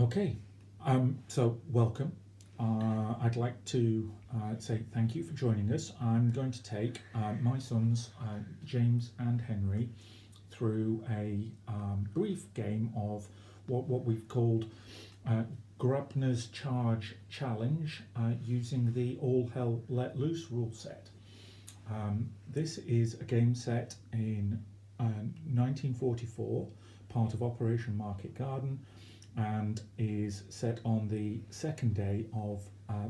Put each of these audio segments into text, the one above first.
Okay, so welcome. I'd like to say thank you for joining us. I'm going to take my sons, James and Henry, through a brief game of what we've called Graebner's Charge Challenge using the All Hell Let Loose rule set. This is a game set in 1944, part of Operation Market Garden, and is set on the second day of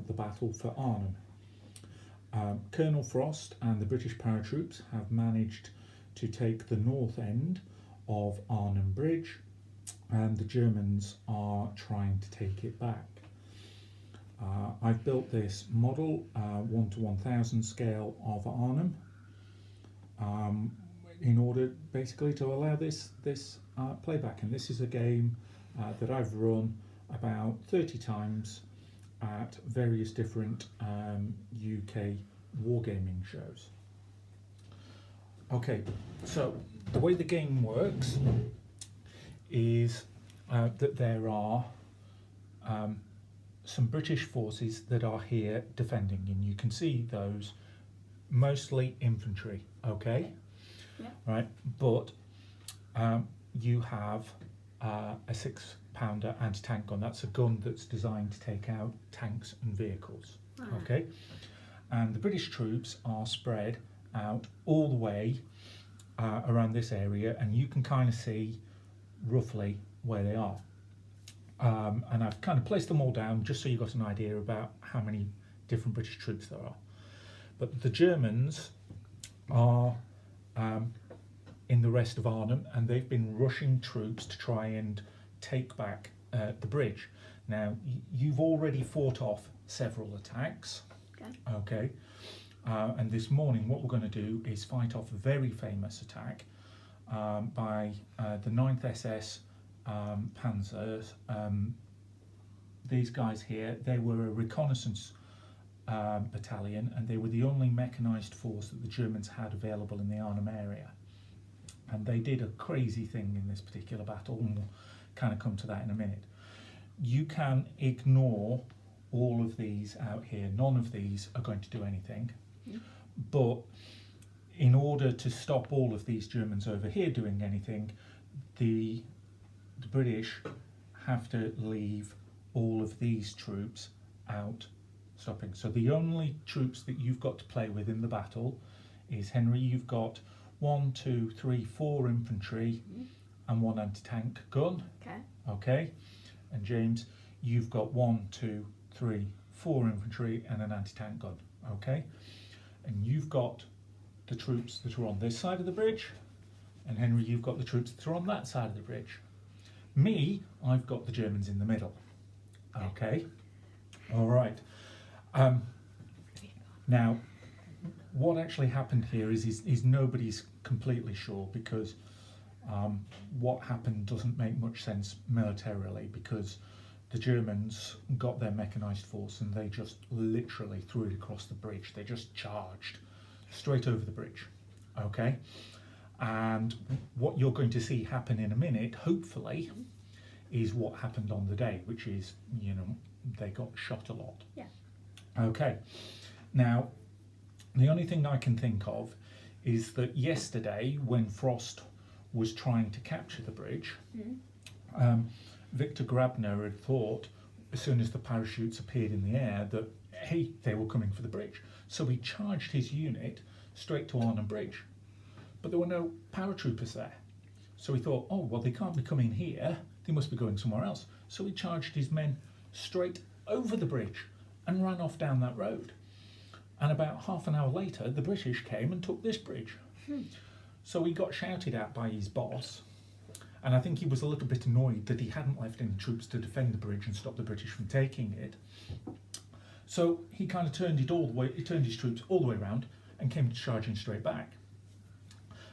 the battle for Arnhem. Colonel Frost and the British paratroops have managed to take the north end of Arnhem Bridge, and the Germans are trying to take it back. I've built this model 1 to 1000 scale of Arnhem in order basically to allow this playback, and this is a game that I've run about 30 times at various different UK wargaming shows. Okay, so the way the game works is that there are some British forces that are here defending, and you can see those, mostly infantry, okay? Yeah. Right, but you have a 6-pounder anti-tank gun. That's a gun that's designed to take out tanks and vehicles. Okay, and the British troops are spread out all the way around this area, and you can kind of see roughly where they are. And I've kind of placed them all down just so you've got an idea about how many different British troops there are. But the Germans are in the rest of Arnhem, and they've been rushing troops to try and take back the bridge. Now, you've already fought off several attacks. Okay. And this morning what we're going to do is fight off a very famous attack by the 9th SS Panzers. These guys here, they were a reconnaissance battalion, and they were the only mechanised force that the Germans had available in the Arnhem area. And they did a crazy thing in this particular battle, and we'll kind of come to that in a minute. You can ignore all of these out here. None of these are going to do anything. But in order to stop all of these Germans over here doing anything, the British have to leave all of these troops out stopping. So the only troops that you've got to play with in the battle is, Henry, you've got 1, 2, 3, 4 infantry and 1 anti-tank gun. Okay. And James, you've got 1, 2, 3, 4 infantry and an anti-tank gun. Okay. And you've got the troops that are on this side of the bridge, and Henry, you've got the troops that are on that side of the bridge. Me, I've got the Germans in the middle. Okay. All right. Now, what actually happened here is nobody's completely sure, because what happened doesn't make much sense militarily, because the Germans got their mechanised force and they just literally threw it across the bridge. They just charged straight over the bridge. Okay, and what you're going to see happen in a minute, hopefully, is what happened on the day, which is, you know, they got shot a lot. Yeah. Okay. Now, the only thing I can think of is that yesterday, when Frost was trying to capture the bridge, Viktor Graebner had thought, as soon as the parachutes appeared in the air, that, hey, they were coming for the bridge. So he charged his unit straight to Arnhem Bridge. But there were no paratroopers there. So he thought, oh, well, they can't be coming here. They must be going somewhere else. So he charged his men straight over the bridge and ran off down that road. And about half an hour later, the British came and took this bridge. So he got shouted at by his boss, and I think he was a little bit annoyed that he hadn't left any troops to defend the bridge and stop the British from taking it. So he kind of turned his troops all the way around and came charging straight back.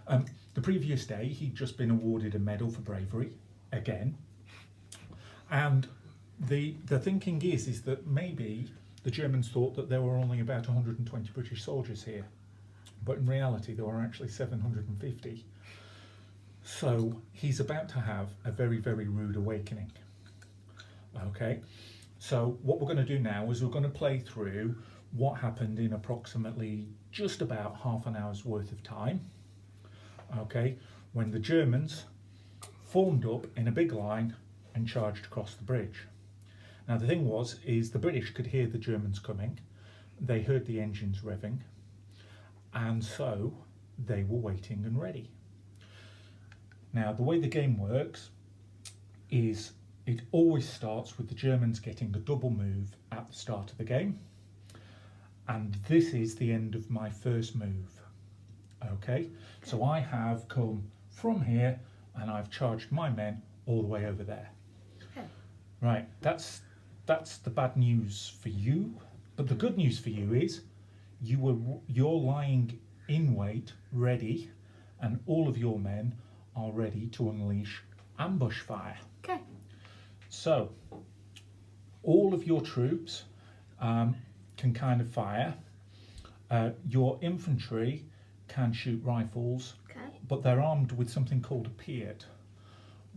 The previous day, he'd just been awarded a medal for bravery, again. And the thinking is that maybe the Germans thought that there were only about 120 British soldiers here, but in reality there were actually 750. So he's about to have a very, very rude awakening. Okay, so what we're going to do now is we're going to play through what happened in approximately just about half an hour's worth of time. Okay, when the Germans formed up in a big line and charged across the bridge. Now the thing is the British could hear the Germans coming, they heard the engines revving, and so they were waiting and ready. Now the way the game works is it always starts with the Germans getting a double move at the start of the game, and this is the end of my first move. Okay, so I have come from here and I've charged my men all the way over there. Okay. Right, that's the bad news for you, but the good news for you is you're lying in wait, ready, and all of your men are ready to unleash ambush fire. Okay. So all of your troops can kind of fire. Your infantry can shoot rifles, Okay. but they're armed with something called a Piet,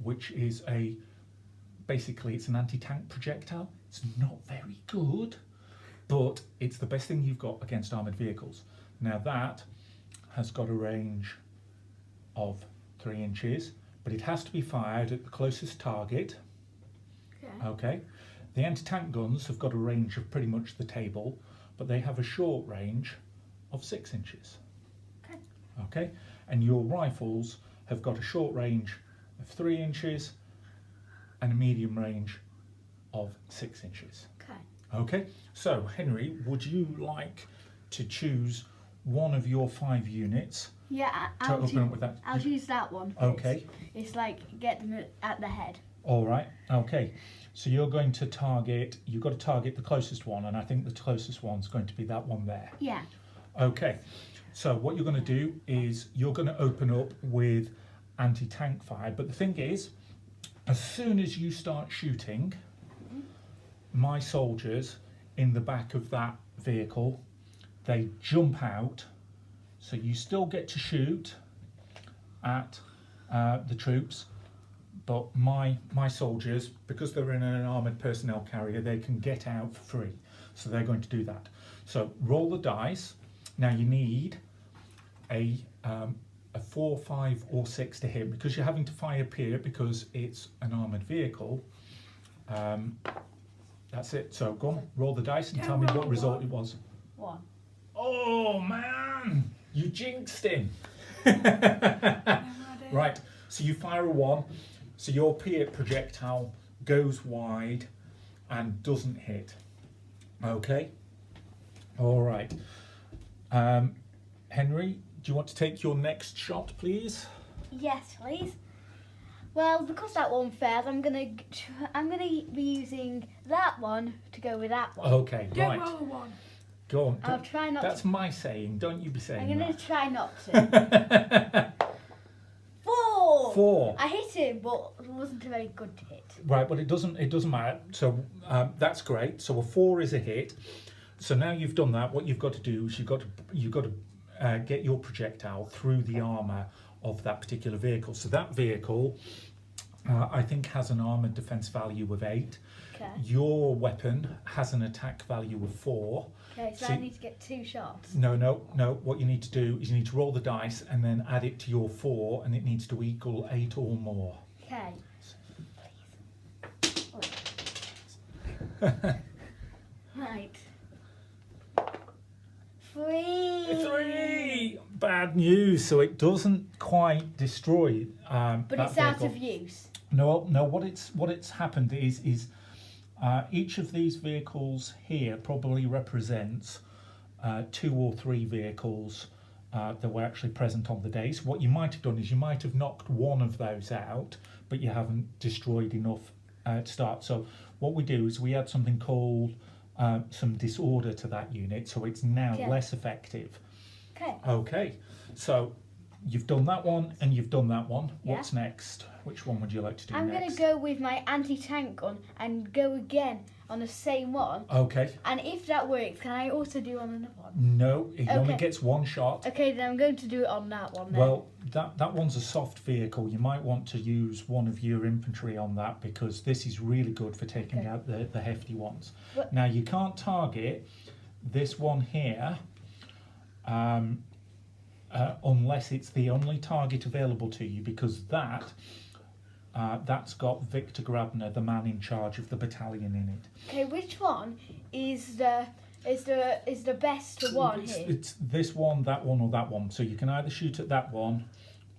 which is basically it's an anti-tank projectile. It's not very good, but it's the best thing you've got against armoured vehicles. Now that has got a range of 3 inches, but it has to be fired at the closest target. Okay. Okay. The anti-tank guns have got a range of pretty much the table, but they have a short range of 6 inches. Okay. Okay. And your rifles have got a short range of 3 inches and a medium range of 6 inches. Okay. Okay. So Henry, would you like to choose one of your 5 units Yeah, to open up with that? I'll choose that one. Okay. It's like get them at the head. All right. Okay. So you're going to target. You've got to target the closest one, and I think the closest one's going to be that one there. Yeah. Okay. So what you're going to do is you're going to open up with anti-tank fire. But the thing is, as soon as you start shooting, my soldiers in the back of that vehicle, they jump out. So you still get to shoot at the troops. But my soldiers, because they're in an armoured personnel carrier, they can get out for free. So they're going to do that. So roll the dice. Now you need a 4, 5 or 6 to hit, because you're having to fire Piet because it's an armoured vehicle. That's it. So go on, roll the dice and tell me what result it was. 1. Oh man, you jinxed him. Right, so you fire a 1. So your Piet projectile goes wide and doesn't hit. Okay. All right. Henry, do you want to take your next shot, please? Yes, please. Well, because that one failed, I'm gonna be using that one to go with that one. Okay, right. Don't roll a 1. Go on. I'll try not That's to. my saying. Don't you be saying I'm gonna that. try not to. 4. 4. I hit him, but it wasn't a very good hit. Right, but it doesn't matter. So that's great. So a 4 is a hit. So now you've done that, what you've got to do is you've got to get your projectile through the armour of that particular vehicle. So that vehicle, I think, has an armoured defence value of 8. Okay. Your weapon has an attack value of 4. Okay, so See- I need to get 2 shots. No. What you need to do is you need to roll the dice and then add it to your 4, and it needs to equal 8 or more. Okay. Right. 3. 3! Bad news. So it doesn't quite destroy But that it's out vehicle. of use. No. What's happened is each of these vehicles here probably represents 2 or 3 vehicles that were actually present on the day. So what you might have done is you might have knocked one of those out, but you haven't destroyed enough to start. So what we do is we add something called some disorder to that unit, so it's now Okay. less effective. Okay. Okay, so you've done that one and you've done that one. Yeah. What's next? Which one would you like to do I'm next? going to go with my anti-tank gun and go again on the same one. Okay. And if that works, can I also do on another one? No, it only Okay. gets one shot. Okay, then I'm going to do it on that one then. Well, that one's a soft vehicle. You might want to use one of your infantry on that because this is really good for taking Okay. out the hefty ones. But- Now, you can't target this one here unless it's the only target available to you because that's got Viktor Graebner, the man in charge of the battalion in it. Okay, which one is the best one here? It's this one, that one, or that one. So you can either shoot at that one,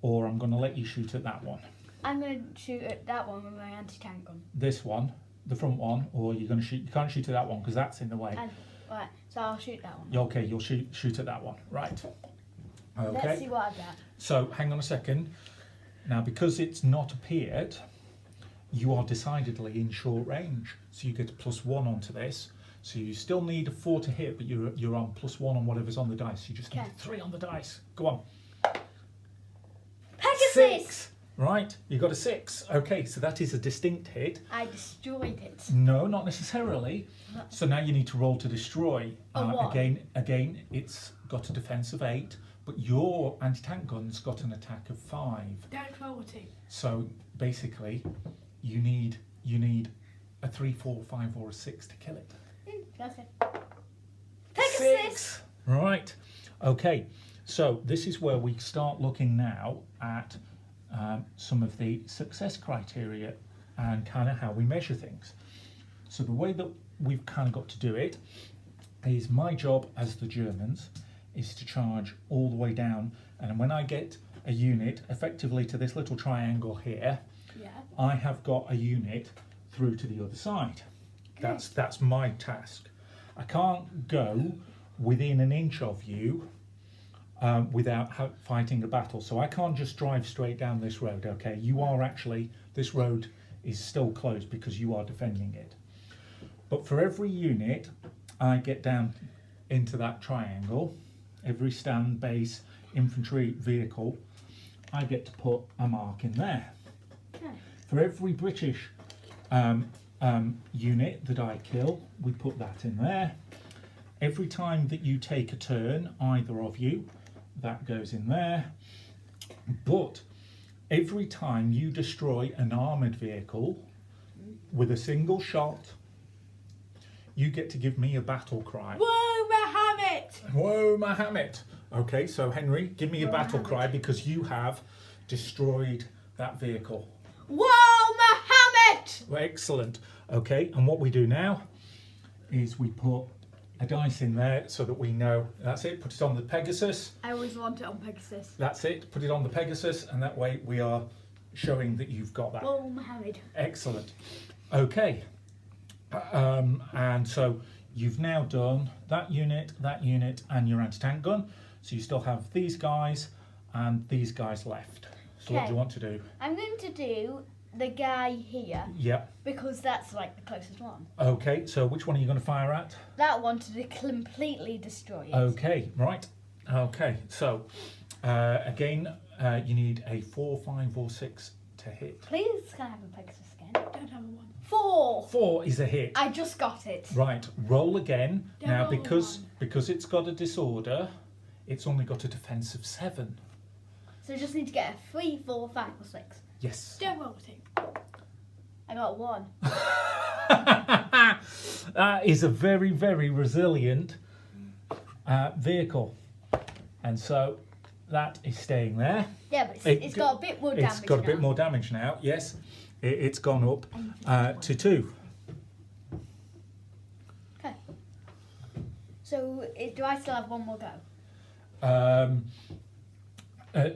or I'm going to let you shoot at that one. I'm going to shoot at that one with my anti-tank gun. This one, the front one, or you're going to shoot. You can't shoot at that one because that's in the way. Right, so I'll shoot that one. Okay, you'll shoot at that one. Right. Okay. Let's see what I've got. So hang on a second. Now, because it's not appeared, you are decidedly in short range. So you get a +1 onto this. So you still need a 4 to hit, but you're on +1 on whatever's on the dice. You just need Okay. 3 on the dice. Go on. Pegasus! 6. Right, you got a 6. Okay, so that is a distinct hit. I destroyed it. No, not necessarily. So now you need to roll to destroy. A 1. Again, it's got a defense of 8, but your anti-tank gun's got an attack of 5. Don't roll a 2. So basically, you need a 3, 4, 5, or a 6 to kill it. That's it. Pegasus! Right. Okay. So this is where we start looking now at some of the success criteria and kind of how we measure things. So the way that we've kind of got to do it is my job as the Germans is to charge all the way down, and when I get a unit effectively to this little triangle here, Yeah. I have got a unit through to the other side. That's my task. I can't go within an inch of you without fighting a battle. So I can't just drive straight down this road, okay? You are actually, this road is still closed because you are defending it. But for every unit I get down into that triangle, every stand, base, infantry, vehicle, I get to put a mark in there. Okay. For every British unit that I kill, we put that in there. Every time that you take a turn, either of you, that goes in there. But every time you destroy an armoured vehicle with a single shot, you get to give me a battle cry. Whoa, Mohammed! Whoa, Mohammed! Okay, so Henry, give me a battle Mohammed. cry because you have destroyed that vehicle. Whoa, Mohammed! Well, excellent. Okay, and what we do now is we put a dice in there so that we know. That's it, put it on the Pegasus. I always want it on Pegasus. That's it, put it on the Pegasus, and that way we are showing that you've got that. Oh, Mohammed. Excellent. Okay, and so you've now done that unit, and your anti-tank gun. So you still have these guys and these guys left. So what do Okay. you want to do? I'm going to do the guy here Yep. because that's like the closest one. Okay, so which one are you going to fire at? That one to completely destroy it. Okay, right. Okay, so again, you need a 4, 5, or 6 to hit. Please, can I have a Pegasus again? Don't have a 1. 4. 4 is a hit. I just got it. Right, roll again. Don't Now, roll a because 1. because it's got a disorder, it's only got a defense of 7. So I just need to get a 3, 4, 5, or 6. Yes. Don't roll a 2. I got 1. That is a very, very resilient vehicle. And so that is staying there. Yeah, but It- it's got a bit more damage. It's got a bit now. more damage now, yes. It's gone up to 2. Okay. So do I still have one more go?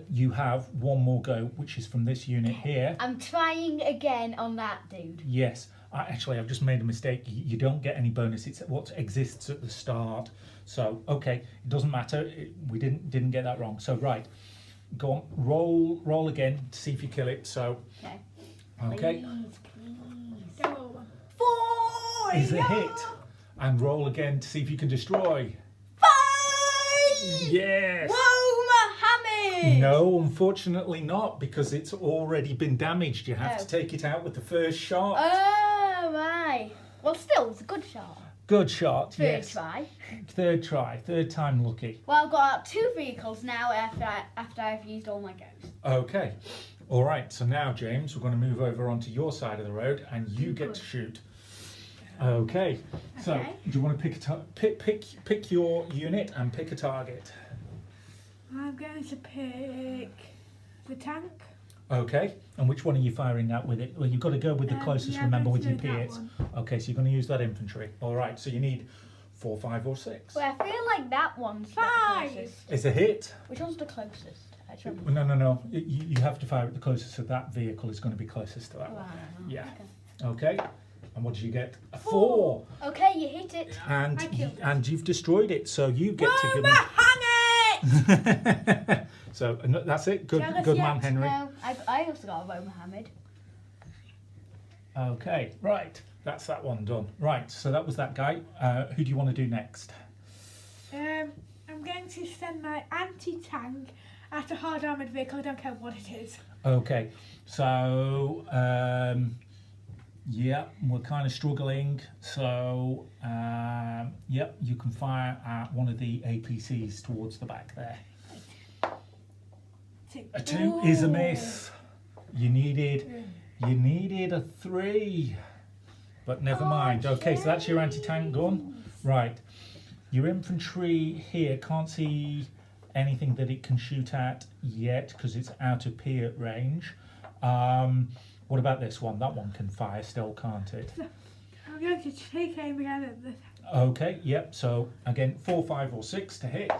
You have one more go, which is from this unit here. I'm trying again on that dude. Yes. Actually, I've just made a mistake. You don't get any bonus. It's what exists at the start. So, okay, it doesn't matter. We didn't get that wrong. So, right. Go on. Roll again to see if you kill it. So, Okay. okay. Please, please. Don't roll a 1. 4 Is a hit. And roll again to see if you can destroy. 5. Yes. Whoa, Mohammed. No, unfortunately not, because it's already been damaged. You have Oh. to take it out with the first shot. Oh my. Well, still, it's a good shot. Good shot, Third yes. try. Third try, third time lucky. Well, I've got 2 vehicles now after I've used all my goes. Okay. All right, so now, James, we're going to move over onto your side of the road and you get to shoot. Okay. So, Okay. do you want to pick your unit and pick a target? I'm going to pick the tank. Okay. And which one are you firing at with it? Well, you've got to go with the closest, yeah, remember, I'm with going your to do that P8s. one. Okay, so you're going to use that infantry. All right, so you need 4, 5 or 6. Well, I feel like that one's not 5. the closest. It's a hit. Which one's the closest? Actually. No. You have to fire at the closest, so that vehicle is going to be closest to that Oh, one. I don't know. Yeah. Okay. Okay. And what did you get? A 4. Okay, you hit it. And I killed it. and you've destroyed it, so you get to give Mohammed! So that's it. Good, Jealous good yet? man, Henry. No, I also got a Bo Mohammed. Okay, right. That's that one done. Right. So that was that guy. Who do you want to do next? I'm going to send my anti-tank at a hard armoured vehicle. I don't care what it is. Okay. So yeah, we're kind of struggling. So yeah, you can fire at one of the APCs towards the back there. 2. A 2 is a miss. You needed a 3, but never mind. Okay, so that's your anti-tank gun. Right. Your infantry here can't see anything that it can shoot at yet because it's out of peer range. What about this one? That one can fire still, can't it? I'm going to take aim again at the Okay, yep. So again, 4, 5 or 6 to hit.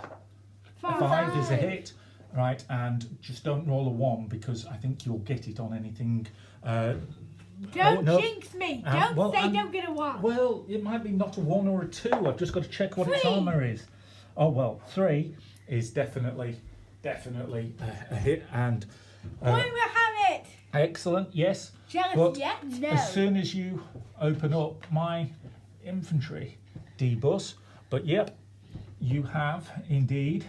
5 is a hit. Right, and just don't roll a 1 because I think you'll get it on anything. Don't no. jinx me. Um, Don't well, say don't get a 1. Well, it might be not a 1 or a 2. I've just got to check what its 3. armour is. Oh well, 3 is definitely a hit, and Mohammed! excellent. Yes, Jealous but yet? No. as soon as you open up my infantry D-bus, but yep, you have indeed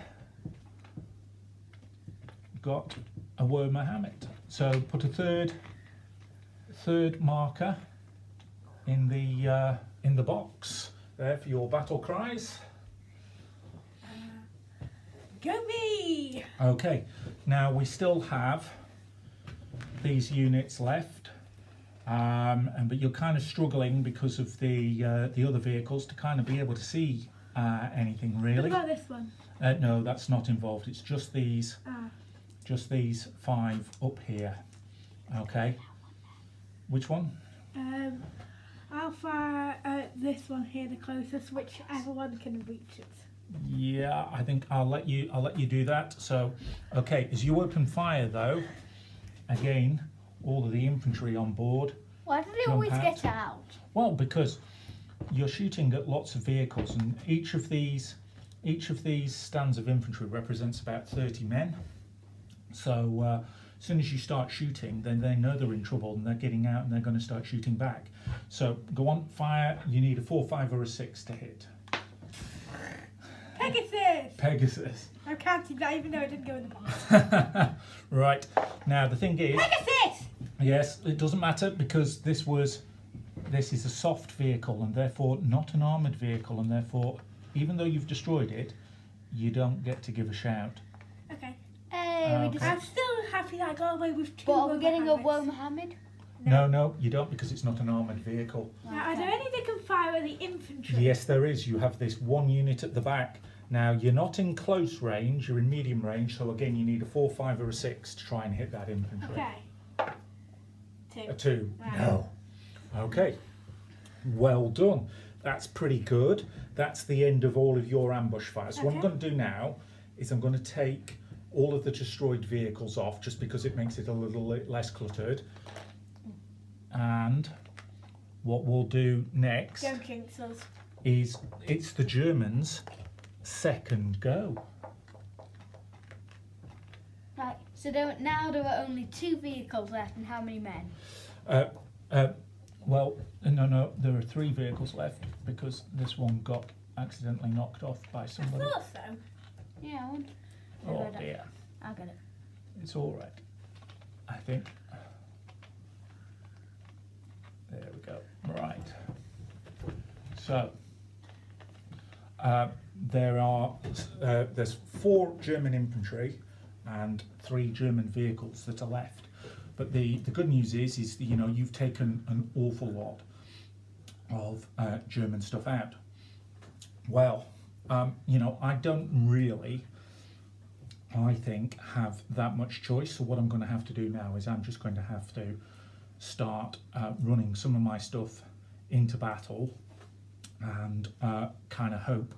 got a Woe Mohammed. So put a third marker in the box there for your battle cries. Go me! Okay, now we still have these units left, but you're kind of struggling because of the other vehicles to kind of be able to see anything What really. about this one? No, that's not involved. It's just these 5 up here. Okay. Which one? I'll fire at this one here, the closest, whichever one can reach it. Yeah, I think I'll let you do that. So, okay, as you open fire though, again, all of the infantry on board. Why do they Jump always out. get out? Well, because you're shooting at lots of vehicles, and each of these stands of infantry represents about 30 men. So as soon as you start shooting, then they know they're in trouble and they're getting out and they're going to start shooting back. So go on, fire. You need a 4, 5 or a 6 to hit. Pegasus! Pegasus. I'm counting that even though it didn't go in the box. Right. Now the thing is, Pegasus! yes, it doesn't matter because this is a soft vehicle and therefore not an armoured vehicle, and therefore even though you've destroyed it, you don't get to give a shout. Okay. Hey, we Okay. just. I'm still happy that I got away with 2. But are we getting a Mohammeds. Woe Mohammed? No, you don't, because it's not an armoured vehicle. Now, are there any that can fire at the infantry? Yes, there is. You have this one unit at the back. Now, you're not in close range, you're in medium range, so again, you need a 4, 5 or a 6 to try and hit that infantry. Okay. 2. A 2. Right. No. Okay. Well done. That's pretty good. That's the end of all of your ambush fires. So what I'm Okay. going to do now is I'm going to take all of the destroyed vehicles off, just because it makes it a little less cluttered. And what we'll do next Don't jinx us. is it's the Germans' second go. Right. So now there are only 2 vehicles left, and how many men? Well, no, there are 3 vehicles left because this one got accidentally knocked off by I somebody. thought so. Yeah, I want. Oh dear, I'll get it. it's all right, I think. There we go. Right. So there's 4 German infantry and 3 German vehicles that are left. But the good news is that, you know, you've taken an awful lot of German stuff out. Well, you know, I don't really, I think, have that much choice. So what I'm going to have to do now is I'm just going to have to start running some of my stuff into battle and kind of hope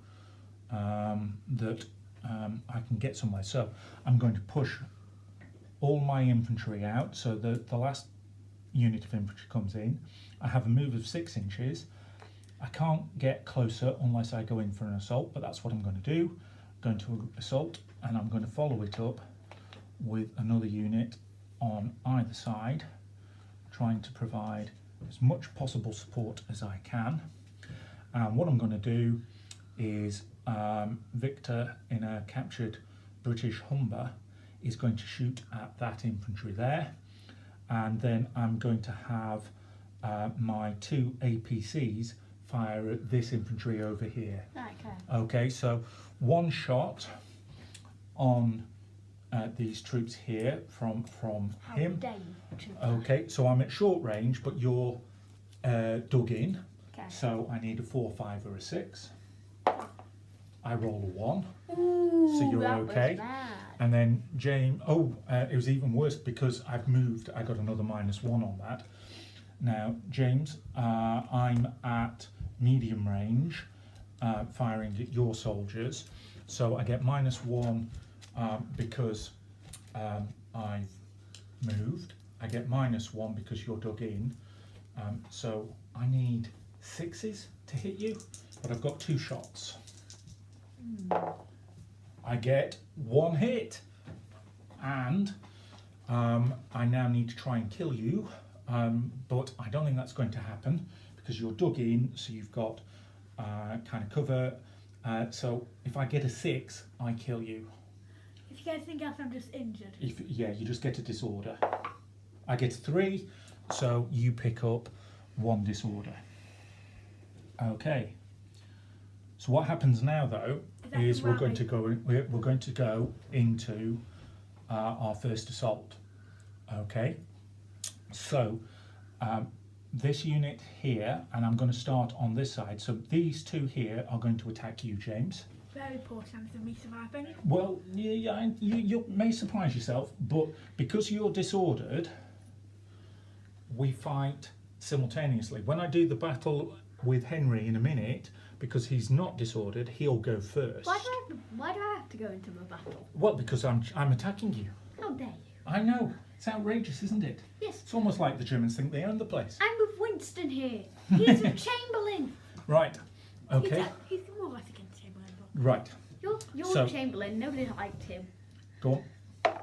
that I can get somewhere. So I'm going to push all my infantry out, so the last unit of infantry comes in. I have a move of 6 inches. I can't get closer unless I go in for an assault, but that's what I'm going to do. I'm going to assault, and I'm going to follow it up with another unit on either side, trying to provide as much possible support as I can. And what I'm going to do is Victor, in a captured British Humber, is going to shoot at that infantry there, and then I'm going to have my 2 APCs fire at this infantry over here. Okay. Okay, so 1 shot on these troops here from How him. dare you? Okay, so I'm at short range, but you're dug in. Okay. So I need a 4, 5, or a 6. I roll a 1. Ooh, So you're that okay. Was bad. And then James, it was even worse because I've moved. I got another -1 on that. Now, James, I'm at medium range, firing at your soldiers. So I get -1 because I've moved. I get -1 because you're dug in. So I need 6s to hit you, but I've got 2 shots. I get 1 hit, and I now need to try and kill you, but I don't think that's going to happen because you're dug in, so you've got kind of cover. So if I get a 6, I kill you. If you get anything else, I'm just injured. Yeah, you just get a disorder. I get a 3, so you pick up 1 disorder. Okay. So what happens now, though, is we're going to go into our first assault. Okay. So this unit here, and I'm going to start on this side. So these 2 here are going to attack you, James. Very poor chance of me surviving. Well, you may surprise yourself, but because you're disordered, we fight simultaneously. When I do the battle with Henry in a minute, because he's not disordered, he'll go first. Why do I have to go into a battle? Well, because I'm attacking you. How dare you? I know. It's outrageous, isn't it? Yes. It's almost like the Germans think they own the place. I'm with Winston here. He's with Chamberlain. Right. Okay. He's more or less against Chamberlain. But Right. You're So- with Chamberlain. Nobody liked him. Go on.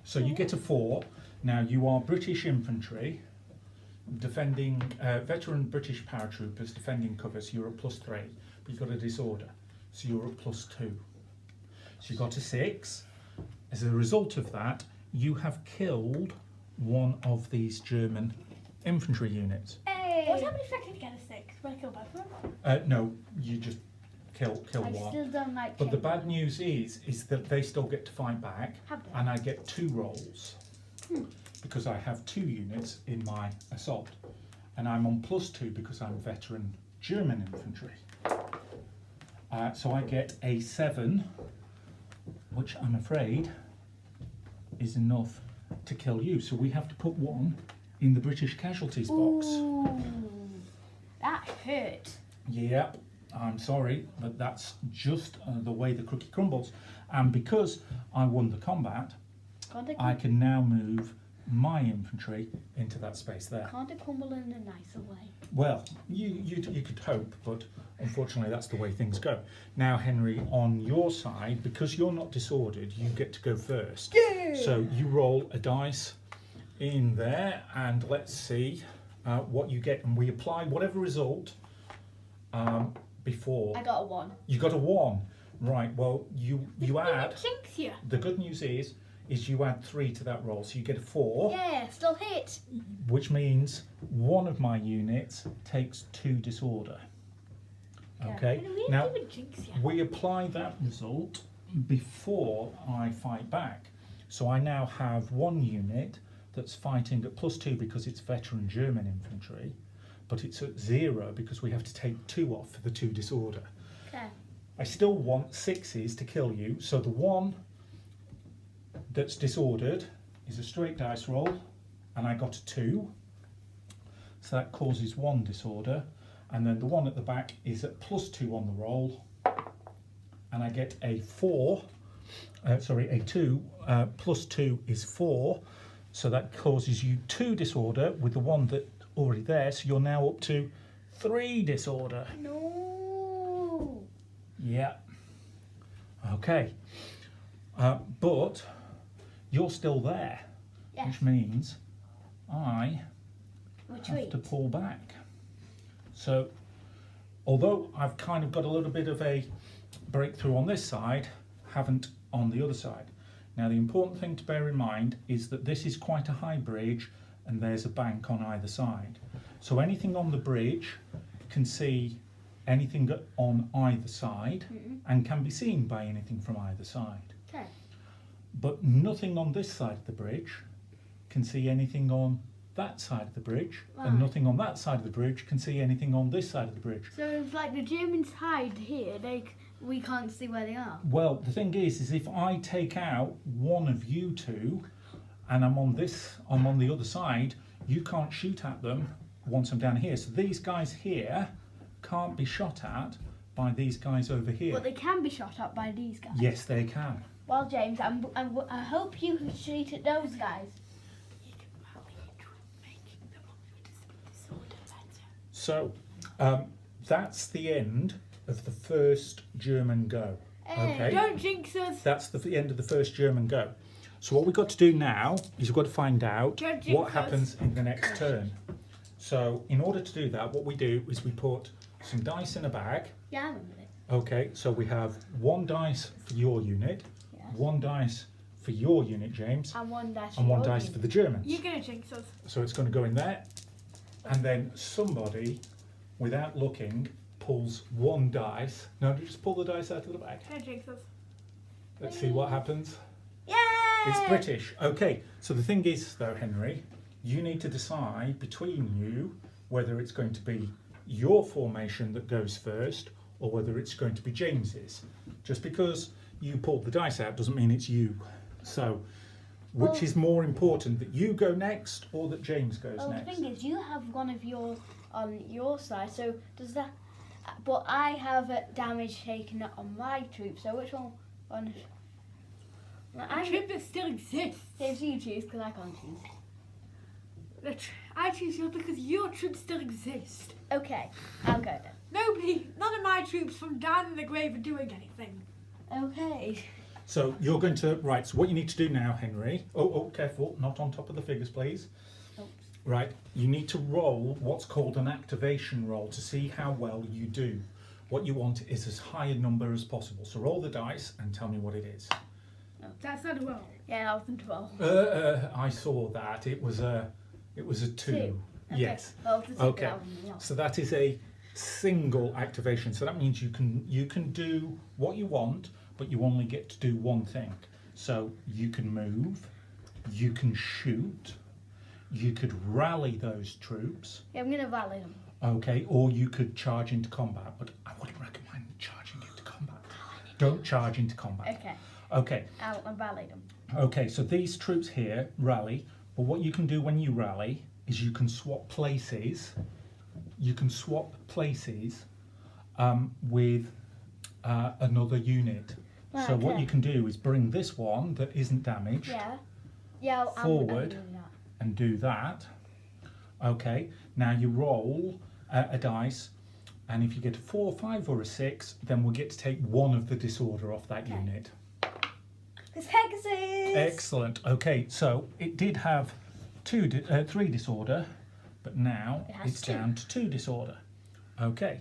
So you get a 4. Now you are British infantry, defending veteran British paratroopers defending cover. So you're at +3, but you've got a disorder, so you're at +2. So you got a 6. As a result of that, you have killed 1 of these German infantry units. Hey. what's happening if I can get a 6? Will I kill both of them? No, you just kill I 1. still don't like But the Chamberlain. bad news is that they still get to fight back, Have they? and I get 2 rolls because I have 2 units in my assault, and I'm on +2 because I'm veteran German infantry. So I get a 7, which I'm afraid is enough to kill you. So we have to put 1 in the British casualties box. Ooh, that hurt. Yep, I'm sorry, but that's just the way the cookie crumbles. And because I won the combat, Can't I can now move my infantry into that space there. Can't it crumble in a nicer way? Well, you could hope, but unfortunately that's the way things go. Now, Henry, on your side, because you're not disordered, you get to go first. Yeah. So you roll a dice in there, and let's see what you get. And we apply whatever result before. I got a 1. You got a 1. Right, well, you add. Chinks here. The good news is you add 3 to that roll, so you get a 4. Yeah, still hit. Which means 1 of my units takes 2 disorder. Okay. We didn't Now even jinx yet. we apply that result before I fight back. So I now have one unit that's fighting at +2 because it's veteran German infantry, but it's at 0 because we have to take 2 off for the 2 disorder. Okay. I still want 6s to kill you, so the one that's disordered is a straight dice roll, and I got a 2, so that causes 1 disorder, and then the one at the back is at +2 on the roll, and I get a 4, a 2, +2 is 4, so that causes you 2 disorder with the one that already there, so you're now up to 3 disorder. No. Yeah. Okay. But you're still there, Yes. which means I have Retreat. to pull back. So, although I've kind of got a little bit of a breakthrough on this side, haven't on the other side. Now, the important thing to bear in mind is that this is quite a high bridge and there's a bank on either side. So anything on the bridge can see anything on either side and can be seen by anything from either side. Okay. But nothing on this side of the bridge can see anything on that side of the bridge, and Right. nothing on that side of the bridge can see anything on this side of the bridge. So if like the Germans hide here, we can't see where they are. Well, the thing is if I take out one of you two, and I'm on the other side, you can't shoot at them once I'm down here. So these guys here can't be shot at by these guys over here. But they can be shot at by these guys. Yes, they can. Well, James, I hope you shoot at those guys. You can rally it with making the one with disorder better. So that's the end of the first German go. Okay. Don't jinx us. That's the end of the first German go. So what we've got to do now is we've got to find out Don't jinx what us. happens in the next turn. So in order to do that, what we do is we put some dice in a bag. Yeah, I remember it. Okay, so we have 1 dice for your unit, Yes. 1 dice for your unit, James, And 1 dice. and 1 your dice unit. for the Germans. You're gonna jinx us. So it's going to go in there, and then somebody, without looking, pulls 1 dice. No, just pull the dice out of the bag. Don't jinx us. Let's see what happens. Yay! It's British. Okay, so the thing is, though, Henry, you need to decide between you whether it's going to be your formation that goes first or whether it's going to be James's. Just because you pulled the dice out doesn't mean it's you. So, which Well- is more important, that you go next or that James goes Well, the next? thing is, you have one of yours on your side, so does that... But I have damage taken on my troops, so which one... A troop that still exists. James, you choose, because I can't choose. I choose yours because your troops still exist. Okay, I'll go None of my troops from down in the grave are doing anything. then. Okay. So you're going to, right, so what you need to do now, Henry, oh, careful, not on top of the figures, please. Oops. Right, you need to roll what's called an activation roll to see how well you do. What you want is as high a number as possible. So roll the dice and tell me what it is. That's not well. Yeah, that was a 12. I saw that. It was a 2. Two. Okay. Yes. Well, to take Okay. that one as well. So that is a single activation. So that means you can do what you want, but you only get to do one thing. So you can move, you can shoot, you could rally those troops, Yeah, I'm going to rally them. okay, or you could charge into combat. But I wouldn't recommend charging into combat. Don't charge into combat. Okay, Okay. I'll rally them. Okay, so these troops here rally, but what you can do when you rally is you can swap places. You can swap places with another unit. Right, So what okay. you can do is bring this one that isn't damaged Yeah. Yeah, I'm Forward. doing that. and do that. Okay, now you roll a dice, and if you get a 4, 5 or a 6, then we'll get to take one of the disorder off that Okay. unit. It's Pegasus! Excellent. Okay, so it did have 3 disorder, but now It has it's 2. down to 2 disorder. Okay,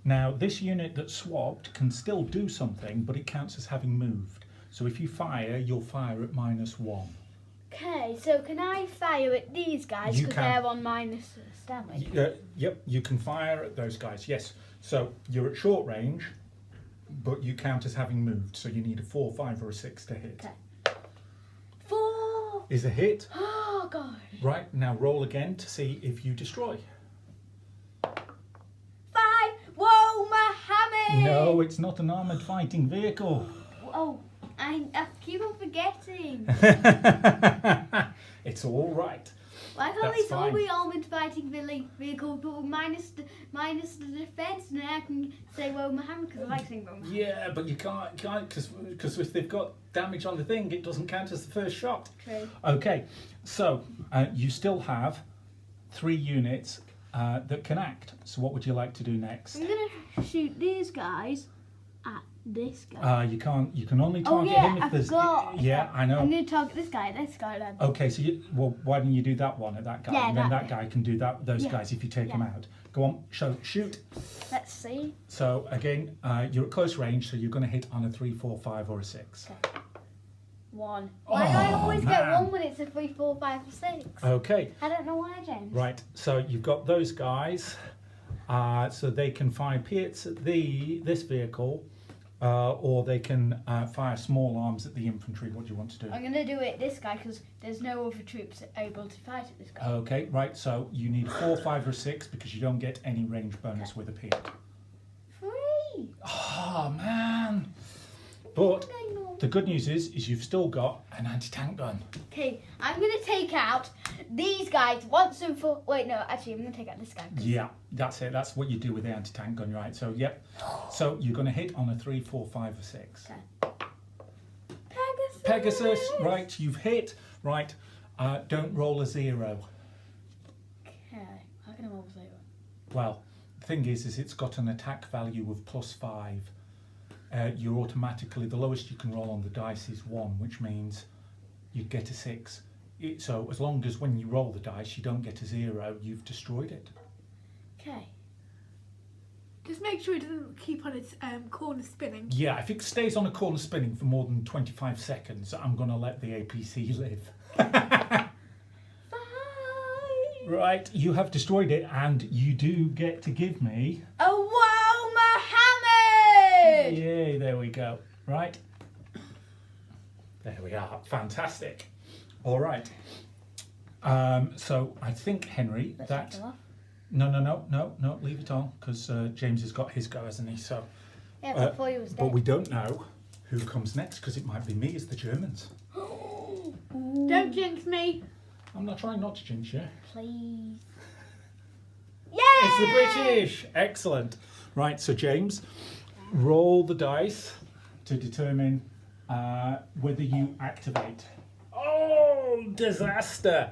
now this unit that swapped can still do something, but it counts as having moved. So if you fire, you'll fire at -1. Okay, Okay, so can I fire at these guys You because can. they're on minus damage? Yep, you can fire at those guys, yes. So you're at short range, but you count as having moved, so you need a 4, 5 or a 6 to hit. Okay. 4! Is a hit. Oh, gosh. Right, now roll again to see if you destroy. 5! Whoa, Mohammed! No, it's not an armoured fighting vehicle. Oh, I keep on forgetting. It's all right. Why can't That's these all fine. be armoured fighting vehicles, but with minus the defence, and then I can say, well, Mohammed, because I like saying, well, Mohammed. Yeah, but you can't because if they've got damage on the thing, it doesn't count as the first shot. True. Okay, so you still have 3 units that can act. So what would you like to do next? I'm going to shoot these guys at this guy. You can't. You can only Oh, target yeah, him if I there's. forgot. Yeah, I know. I'm going to target this guy then. Okay, so why don't you do that one at that guy, Yeah, and then that that guy can do those Yeah. guys if you take Yeah. them out. Go on, shoot. Let's see. So again, you're at close range, so you're going to hit on a 3, 4, 5, or a 6. 1. Why do I Oh, always get man. 1 when it's a 3, 4, 5, or 6? Okay, I don't know why, James. right. So you've got those guys, so they can fire pits at this vehicle, or they can fire small arms at the infantry. What do you want to do? I'm going to do it this guy because there's no other troops able to fight at this guy. Okay, right. So you need a 4, 5, or 6 because you don't get any range bonus with a pit. 3! Oh man! But the good news is you've still got an anti-tank gun. Okay, I'm going to take out these guys once and for... Wait, no, actually, I'm going to take out this guy. Yeah, that's it. That's what you do with the anti-tank gun, right? So, yep. So you're going to hit on a 3, 4, 5, or 6. Okay. Pegasus, right? You've hit. Right. Don't roll a 0. Okay, how can I roll 0? Well, the thing is it's got an attack value of +5. You're automatically, the lowest you can roll on the dice is 1, which means you get a 6. So as long as when you roll the dice you don't get a 0, you've destroyed it. Okay. Just make sure it doesn't keep on its corner spinning. Yeah, if it stays on a corner spinning for more than 25 seconds, I'm going to let the APC live. 5! Right, you have destroyed it, and you do get to give me... Oh, wow, Mohammed! Yay, there we go. Right. There we are. Fantastic. All right. So I think, Henry, Let's that... take them off. No, leave it on, because James has got his go, hasn't he? So, Yeah, before he was but dead. we don't know who comes next, because it might be me as the Germans. Don't jinx me. I'm not trying not to jinx you. Please. It's the British! Excellent. Right, so James, roll the dice to determine whether you activate. Oh, disaster!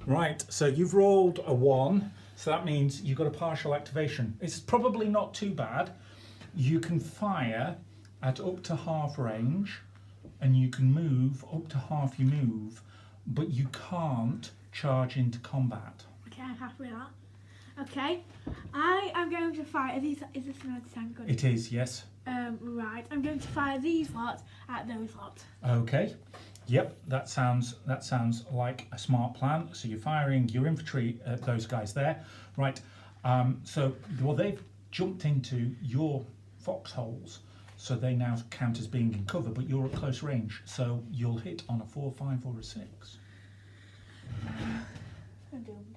Right, so you've rolled a 1, so that means you've got a partial activation. It's probably not too bad. You can fire at up to half range, and you can move up to half your move, but you can't charge into combat. Okay, I'm happy with that. Okay, I am going to fire. Is this an anti-tank gun? It is, yes. Right, I'm going to fire these lots at those lots. Okay. Yep, that sounds like a smart plan. So you're firing your infantry at those guys there, right? So they've jumped into your foxholes, so they now count as being in cover, but you're at close range, so you'll hit on a 4, 5, or a 6. I'm doomed.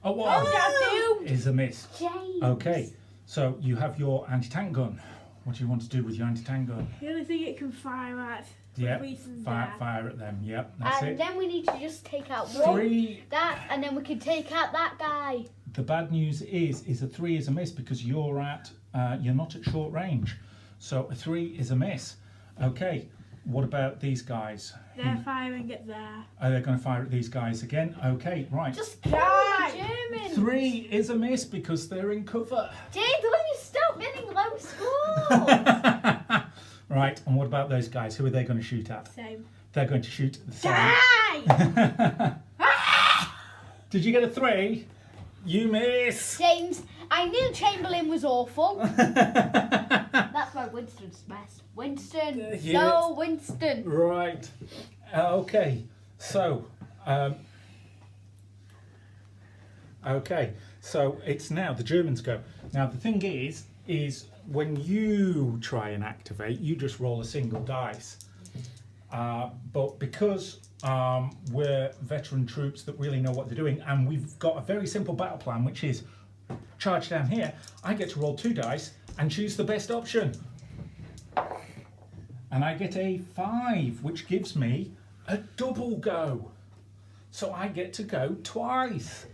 A 1 Oh, I'm doomed. is a miss. James. Okay, so you have your anti-tank gun. What do you want to do with your anti-tank gun? The only thing it can fire at. Yeah, reasons fire at them. Yep, that's And it. then we need to just take out one. 3. That, and then we can take out that guy. The bad news is a 3 is a miss because you're not at short range. So a 3 is a miss. Okay, what about these guys? They're firing at there. Are they going to fire at these guys again? Okay, right. Just kill the Germans. 3 is a miss because they're in cover. James, when you stop getting low scores? Right, and what about those guys? Who are they going to shoot at? Same. They're going to shoot the same. Die! Did you get a 3? You miss. James, I knew Chamberlain was awful. That's why Winston's best. Winston. Yeah. No, Winston. Right. Okay, so it's now the Germans go. Now the thing is when you try and activate, you just roll a single dice. But because we're veteran troops that really know what they're doing, and we've got a very simple battle plan, which is charge down here, I get to roll 2 dice and choose the best option. And I get a 5, which gives me a double go. So I get to go twice.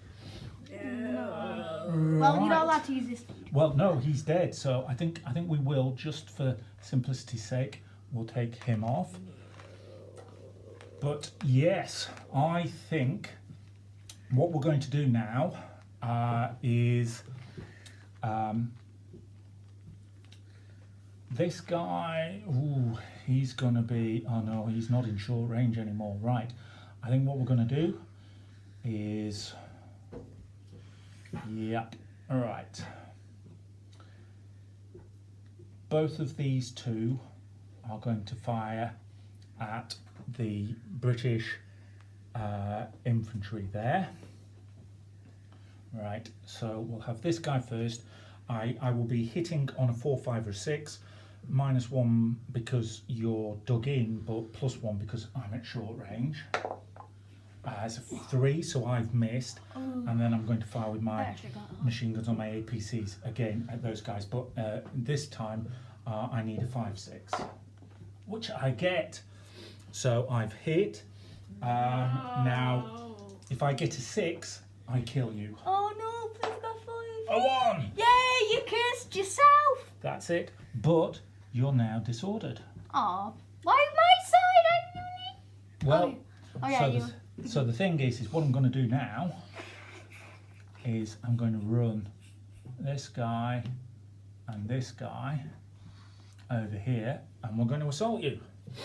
No. Well, you're not Right. allowed to use this. Well, no, he's dead. So I think we will, just for simplicity's sake, we'll take him off. But yes, I think what we're going to do now is this guy. Ooh, he's going to be. Oh no, he's not in short range anymore. Right. I think what we're going to do is. Yep. All right. Both of these two are going to fire at the British infantry there. Right, so we'll have this guy first. I will be hitting on a 4, 5 or 6, -1 because you're dug in, but +1 because I'm at short range. It's a 3, so I've missed. And then I'm going to fire with my machine guns on my APCs again at those guys, but this time I need a 5, 6, which I get. So I've hit. Now, if I get a 6, I kill you. Oh no, please go 5. A 1! Yay, you cursed yourself. That's it. But you're now disordered. Aw, why my side? Well, Oh yeah, you. so the thing is what I'm going to do now is I'm going to run this guy and this guy over here, and we're going to assault you.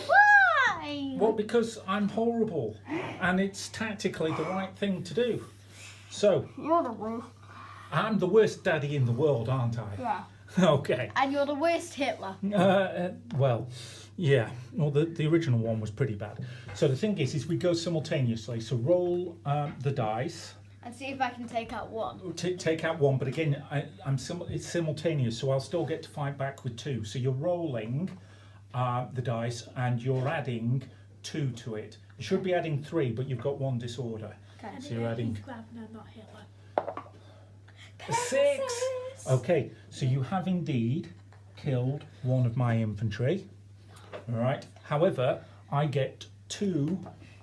Why? Well, because I'm horrible, and it's tactically the right thing to do. So, You're the worst. I'm the worst daddy in the world, aren't I? Yeah. Okay. And you're the worst Hitler. Well, yeah. Well, the original one was pretty bad. So the thing is we go simultaneously. So roll the dice. And see if I can take out 1. Take out 1, but again, it's simultaneous, so I'll still get to fight back with 2. So you're rolling the dice, and you're adding 2 to it. You should be adding 3, but you've got 1 disorder. Okay. So you're adding Graebner, not Hitler. a 6. Okay, so you have indeed killed 1 of my infantry. All right. However, I get 2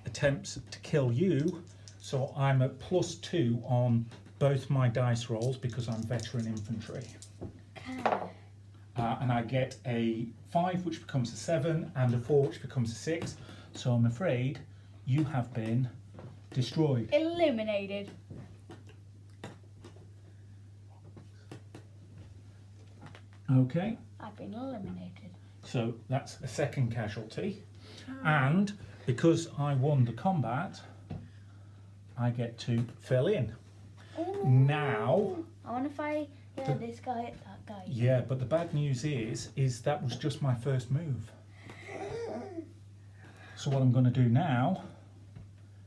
attempts to kill you, so I'm at +2 on both my dice rolls because I'm veteran infantry. Okay. And I get a 5, which becomes a 7, and a 4, which becomes a 6. So I'm afraid you have been destroyed. Eliminated. Okay. I've been eliminated. So that's a second casualty. And because I won the combat, I get to fill in. Ooh. Now, I wonder if I hit this guy at that guy. yeah, but the bad news is that was just my first move. So what I'm going to do now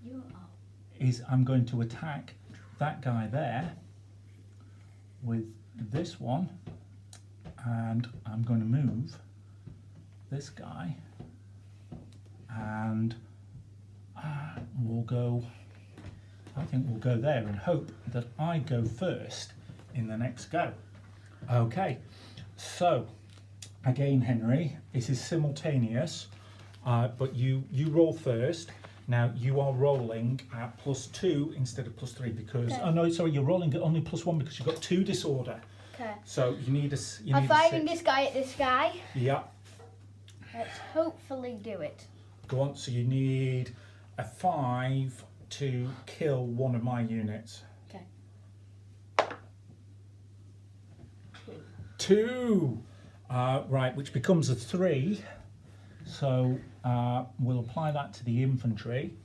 You are. is I'm going to attack that guy there with this one, and I'm going to move this guy, and we'll go, I think we'll go there and hope that I go first in the next go. Okay, so again, Henry, this is simultaneous, but you roll first. Now you are rolling at +2 instead of +3 because Okay. oh no, sorry, you're rolling at only +1 because you've got 2 disorder. Okay. So you need a you I'm need a firing 6. this guy at this guy. Yeah, Let's hopefully do it. go on. So you need a 5 to kill one of my units. Okay. 2. Right, which becomes a 3. So we'll apply that to the infantry.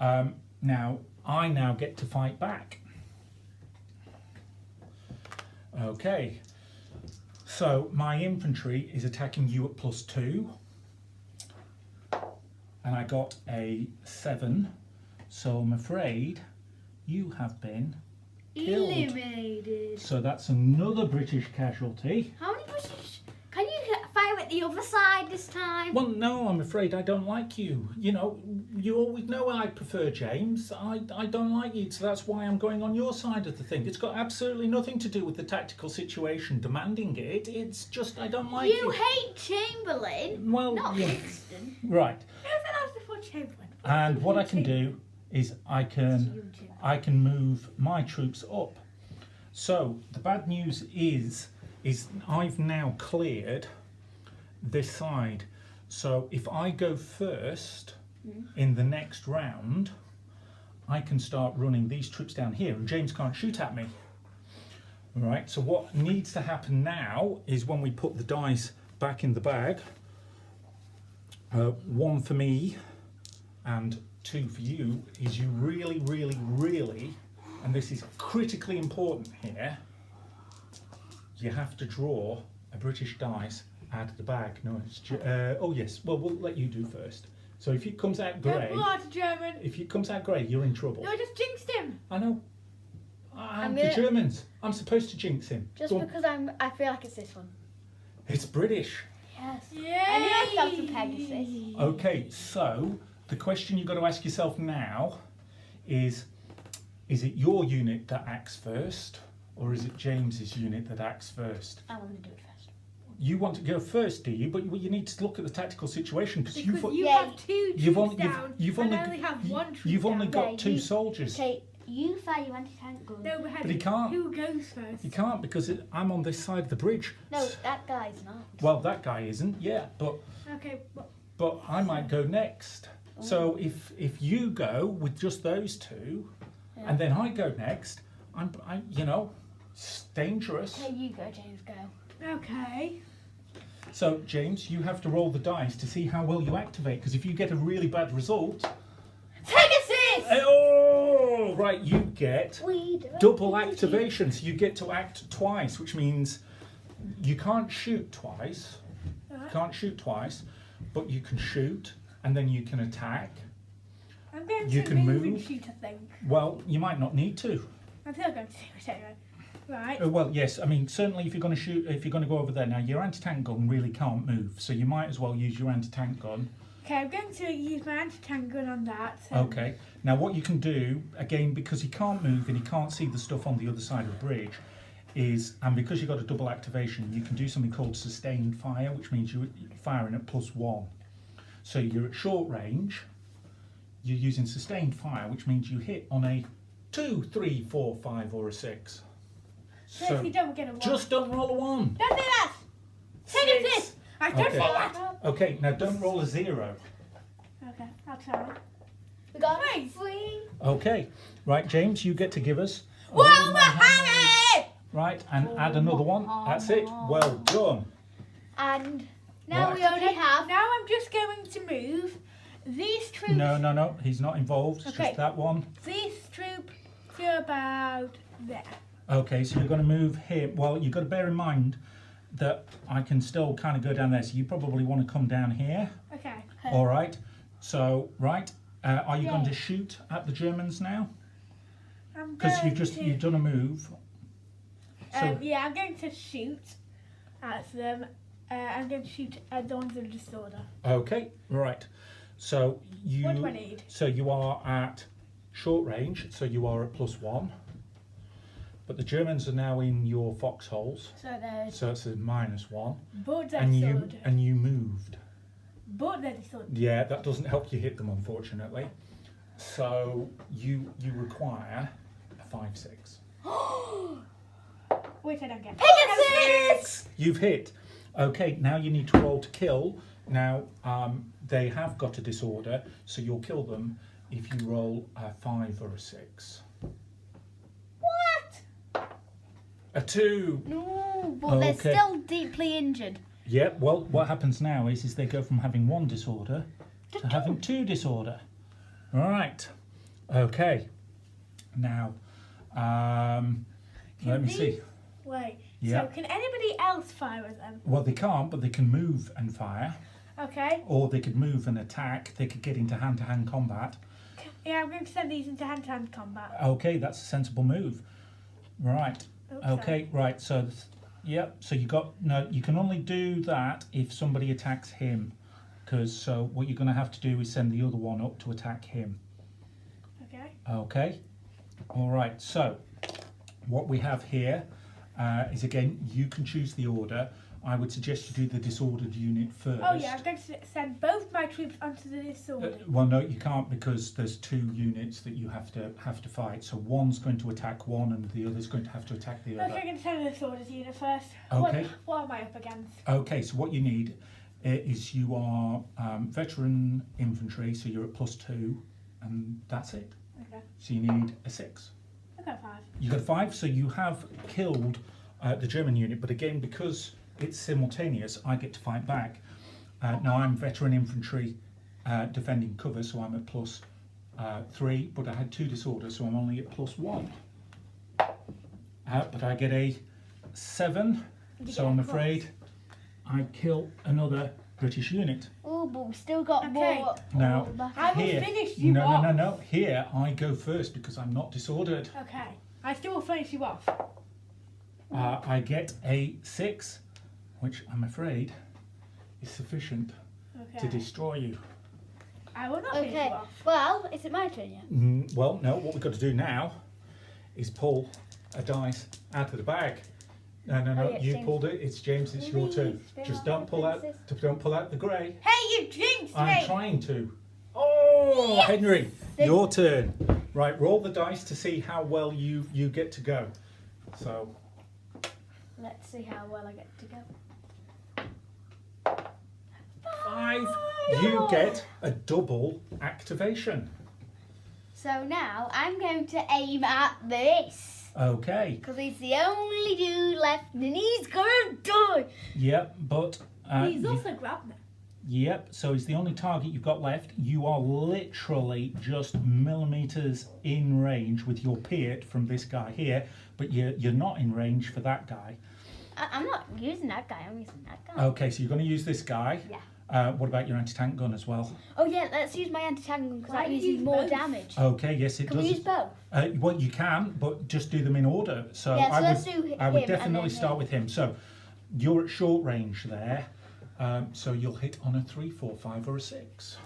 Now I now get to fight back. Okay. So my infantry is attacking you at +2. and I got a 7. So I'm afraid you have been killed. Eliminated. So that's another British casualty. How many British? Can you fire at the other side this time? Well, no, I'm afraid I don't like you. You know, you always know I prefer James. I don't like you, so that's why I'm going on your side of the thing. It's got absolutely nothing to do with the tactical situation demanding it. It's just I don't like you. You hate Chamberlain. Well, Not yeah. Winston. Right. Who said that was before Chamberlain? And what I can do is I can move my troops up. So the bad news is I've now cleared this side. So if I go first in the next round, I can start running these troops down here, and James can't shoot at me. All right. So what needs to happen now is when we put the dice back in the bag, 1 for me and 2 for you, is you really, and this is critically important here, you have to draw a British dice out of the bag. No, it's oh yes. Well, we'll let you do first. So if it comes out grey, Don't blow out a German. if it comes out grey, you're in trouble. No, I just jinxed him. I know. I'm The gonna- Germans. I'm supposed to jinx him. Just Go on. because I feel like it's this one. It's British. Yes. Yay! I knew I felt some Pegasus. Okay, so the question you've got to ask yourself now is it your unit that acts first, or is it James's unit that acts first? I want to do it first. You want to go first, do you? But you need to look at the tactical situation because Because you Yeah, have 2 troops you've only down, you've and only I only have 1 troop you've only down. got Yeah, 2 you- soldiers. Okay, you fire your anti-tank gun. No, But he can't. Who goes first? You can't because I'm on this side of the bridge. No, that guy's not. Well, that guy isn't. Yeah, but Okay, well, I might go next. So if you go with just those 2, Yeah. and then I go next, I you know, it's dangerous. Okay, you go, James, go. okay. So James, you have to roll the dice to see how well you activate. Because if you get a really bad result, Pegasus! oh right, you get We do double activation. So you get to act twice, which means you can't shoot twice. Alright. Can't shoot twice, but you can shoot and then you can attack. I'm going You to can move and move. shoot, I think. Well, you might not need to. I'm still going to do it anyway. Right. Well, yes. I mean, certainly if you're going to shoot, if you're going to go over there now, your anti-tank gun really can't move, so you might as well use your anti-tank gun. Okay, I'm going to use my anti-tank gun on that. Okay. Now, what you can do again, because he can't move and he can't see the stuff on the other side of the bridge, is and because you've got a double activation, you can do something called sustained fire, which means you're firing at +1. So you're at short range. You're using sustained fire, which means you hit on a 2, 3, 4, 5, or a 6. So if you don't get a 1. Just don't roll a 1. Don't do that! Pegasus! I don't Okay. say that! Okay, now don't roll a 0. Okay, I'll try. We got Wait. 3. Okay, right, James, you get to give us. a Whoa, roll we're my hammer. hanging! Right, and add another one. That's it. Well done. And now Right. we only have. Now I'm just going to move these troops. No, he's not involved. It's Okay. just that one. These troops to about there. Okay, so you're going to move him. Well, you've got to bear in mind that I can still kind of go down there. So you probably want to come down here. Okay. All right. So, right. Are you going Yeah. to shoot at the Germans now? I'm Because going you've done a move. So, yeah, I'm going to shoot at them. I'm going to shoot at the ones in disorder. okay, right. So you. What do I need? So you are at short range. So you are at +1. But the Germans are now in your foxholes. So there's. So it's a -1. But they're And disordered. you moved. But they're disordered. Yeah, that doesn't help you hit them, unfortunately. So you require a 5-6. Wait, I don't get it. Pegasus! You've hit. Okay, now you need to roll to kill. Now they have got a disorder, so you'll kill them if you roll a 5 or a 6. What? A 2. No, but they're Okay. still deeply injured. Yeah. Well, what happens now is they go from having 1 disorder to having 2 disorder. All right. Okay. Now, let me see. Wait. Yeah. So can anybody else fire at them? Well, they can't, but they can move and fire. Okay. or they could move and attack. They could get into hand-to-hand combat. Yeah, I'm going to send these into hand-to-hand combat. Okay, that's a sensible move. Right. Oops, Okay, right. So, yep. So you can only do that if somebody attacks him. So what you're going to have to do is send the other one up to attack him. Okay. Okay. All right. So what we have here is, again, you can choose the order. I would suggest you do the disordered unit first. Oh yeah, I'm going to send both my troops onto the disorder. Well, no, you can't, because there's 2 units that you have to fight. So one's going to attack one, and the other's going to have to attack the other. Okay, I'm going to send the disordered unit first. Okay. What am I up against? Okay. So what you need is you are veteran infantry, so you're at +2, and that's it. Okay. So you need a 6. I got 5. You got 5, so you have killed the German unit, but again, because it's simultaneous, I get to fight back. Now I'm veteran infantry defending cover, so I'm at +3, but I had 2 disorders, so I'm only at +1. But I get a 7, so I'm afraid I kill another British unit. Oh, but we've still got Okay. more. Now, I will here, finish you no, off. no. Here I go first because I'm not disordered. Okay. I still will finish you off. I get a 6, which I'm afraid is sufficient Okay. to destroy you. I will not finish you Okay. off. Well, is it my turn yet? Well, no, what we've got to do now is pull a dice out of the bag. No, Oh, yeah, you James. pulled it. It's James. It's your turn. Please, Just spare don't pull out. princess. Don't pull out the grey. Hey, you jinxed I'm me! trying to. Oh, Yes! Henry, your turn. Right, roll the dice to see how well you get to go. So, Let's see how well I get to go. 5. You get a double activation. So now I'm going to aim at this. Okay. Because he's the only dude left and he's gonna die. Yep, but He's also Graebner. yep. So he's the only target you've got left. You are literally just millimeters in range with your Piat from this guy here, but you're not in range for that guy. I'm not using that guy, I'm using that guy. Okay, so you're going to use this guy. Yeah. What about your anti-tank gun as well? Oh yeah, let's use my anti-tank gun because Why that do you uses use more both? damage. Okay, yes, it Can does. we use both? Well, you can, but just do them in order. So Yeah, so I let's would, do I would him and definitely then start him. with him. So you're at short range there. So you'll hit on a 3, 4, 5, or a 6.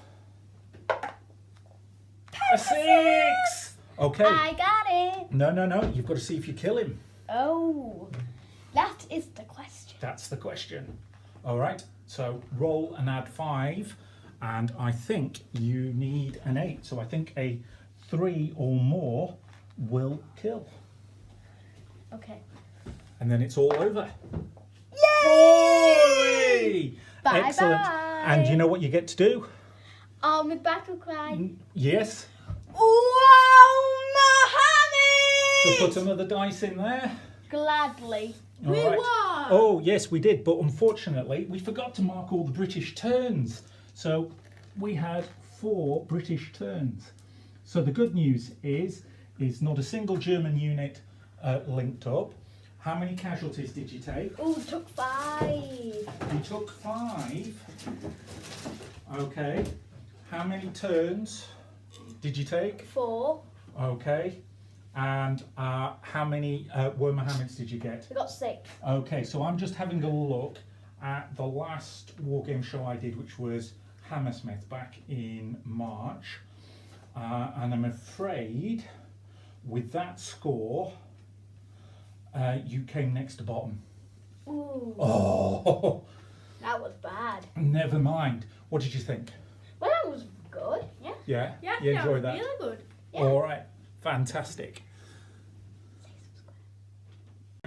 A 6! Okay. I got it. No. You've got to see if you kill him. Oh, that is the question. That's the question. All right. So roll and add 5. And I think you need an 8. So I think a 3 or more will kill. Okay. And then it's all over. Yay! Bye Excellent. bye. And you know what you get to do? My battle cry. Yes. Wow, So Mohammed! put another dice in there. Gladly. All We right. won! Oh, yes, we did. But unfortunately, we forgot to mark all the British turns. So we had 4 British turns. So the good news is not a single German unit linked up. How many casualties did you take? Oh, took 5. You took 5. Okay. How many turns did you take? 4. Okay. And how many were Mohammeds did you get? We got 6. Okay, so I'm just having a look at the last wargame show I did, which was Hammersmith back in March. And I'm afraid with that score, you came next to bottom. Ooh, Oh, that was bad. never mind. What did you think? Well, that was good. Yeah. Yeah? Yeah, You that enjoyed was that? really good. Yeah. All right, fantastic.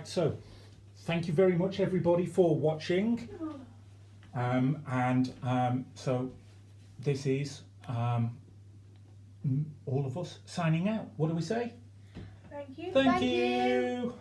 So, thank you very much, everybody, for watching. So, this is all of us signing out. What do we say? Thank you. Thank Thank you. you.